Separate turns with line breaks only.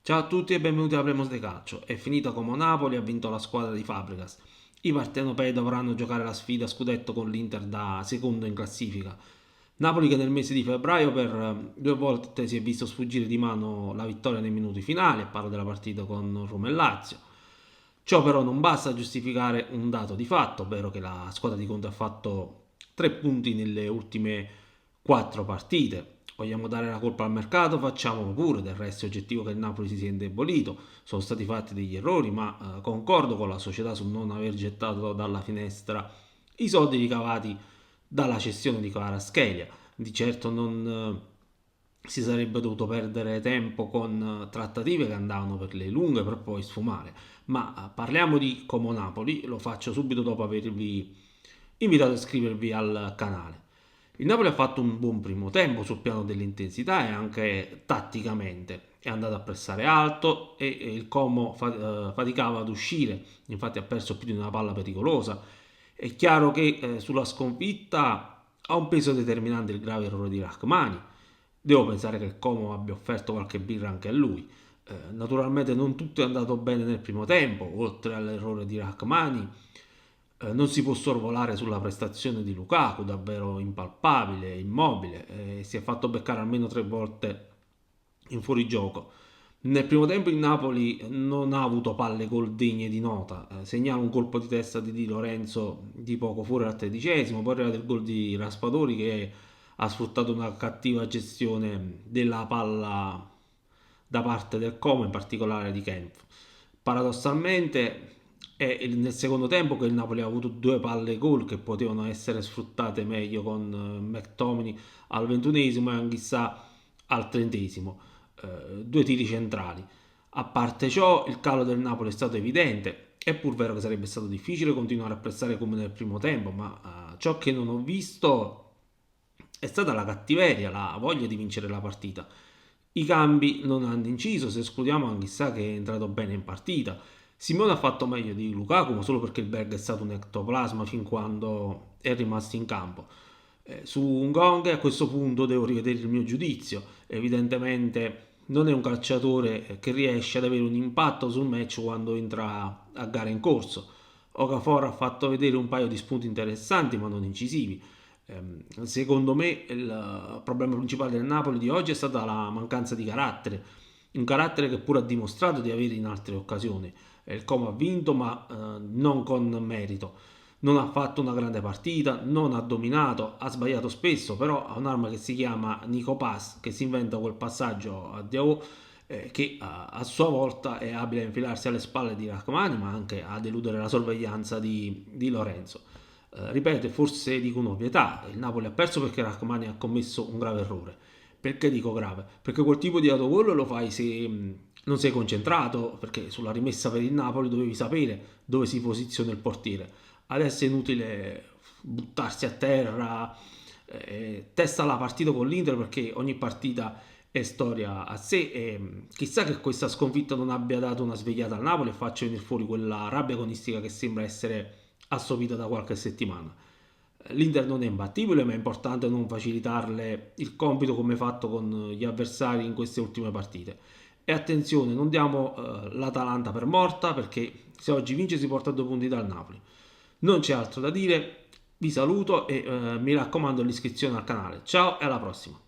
Ciao a tutti e benvenuti a Hablemos de Calcio. È finita come Napoli, ha vinto la squadra di Fabregas. I partenopei dovranno giocare la sfida a scudetto con l'Inter da secondo in classifica. Napoli che nel mese di febbraio per due volte si è visto sfuggire di mano la vittoria nei minuti finali, parlo della partita con Roma e Lazio. Ciò però non basta a giustificare un dato di fatto, ovvero che la squadra di Conte ha fatto 3 punti nelle ultime 4 partite. Vogliamo dare la colpa al mercato? Facciamolo pure, del resto è oggettivo che il Napoli si sia indebolito, sono stati fatti degli errori, ma concordo con la società sul non aver gettato dalla finestra i soldi ricavati dalla cessione di Kvaratskhelia. Di certo non si sarebbe dovuto perdere tempo con trattative che andavano per le lunghe per poi sfumare. Ma parliamo di Como Napoli, lo faccio subito dopo avervi invitato a iscrivervi al canale. Il Napoli ha fatto un buon primo tempo sul piano dell'intensità e anche tatticamente. È andato a pressare alto e il Como faticava ad uscire, infatti ha perso più di una palla pericolosa. È chiaro che sulla sconfitta ha un peso determinante il grave errore di Rachmani. Devo pensare che il Como abbia offerto qualche birra anche a lui. Naturalmente non tutto è andato bene nel primo tempo, oltre all'errore di Rachmani. Non si può sorvolare sulla prestazione di Lukaku, davvero impalpabile, immobile, si è fatto beccare almeno 3 volte in fuorigioco. Nel primo tempo il Napoli non ha avuto palle gol degne di nota, segnala un colpo di testa di Di Lorenzo di poco fuori al 13esimo, poi arriva il gol di Raspadori che ha sfruttato una cattiva gestione della palla da parte del Como, in particolare di Kempf. Paradossalmente è nel secondo tempo che il Napoli ha avuto 2 palle gol che potevano essere sfruttate meglio con McTominay al 21esimo e Anghissà al 30esimo. 2 tiri centrali. A parte ciò, il calo del Napoli è stato evidente. È pur vero che sarebbe stato difficile continuare a pressare come nel primo tempo, ma ciò che non ho visto è stata la cattiveria, la voglia di vincere la partita. I cambi non hanno inciso, se escludiamo Anghissà che è entrato bene in partita. Simone ha fatto meglio di Lukaku, ma solo perché il Berg è stato un ectoplasma fin quando è rimasto in campo. Su Ngong a questo punto devo rivedere il mio giudizio. Evidentemente non è un calciatore che riesce ad avere un impatto sul match quando entra a gara in corso. Okafor ha fatto vedere un paio di spunti interessanti ma non incisivi. Secondo me il problema principale del Napoli di oggi è stata la mancanza di carattere, un carattere che pure ha dimostrato di avere in altre occasioni. Il Como ha vinto ma non con merito, non ha fatto una grande partita, non ha dominato, ha sbagliato spesso, però ha un'arma che si chiama Nico Pass che si inventa quel passaggio a Diao che a sua volta è abile a infilarsi alle spalle di Rachmani ma anche a deludere la sorveglianza di Lorenzo. Ripeto, forse dico un'ovvietà, il Napoli ha perso perché Rachmani ha commesso un grave errore. Perché dico grave? Perché quel tipo di autogol lo fai se non sei concentrato, perché sulla rimessa per il Napoli dovevi sapere dove si posiziona il portiere. Adesso è inutile buttarsi a terra, testa la partita con l'Inter perché ogni partita è storia a sé e chissà che questa sconfitta non abbia dato una svegliata al Napoli e faccia venire fuori quella rabbia agonistica che sembra essere assopita da qualche settimana. L'Inter non è imbattibile, ma è importante non facilitarle il compito come fatto con gli avversari in queste ultime partite. E attenzione, non diamo l'Atalanta per morta perché se oggi vince si porta a 2 punti dal Napoli. Non c'è altro da dire, vi saluto e mi raccomando l'iscrizione al canale. Ciao e alla prossima.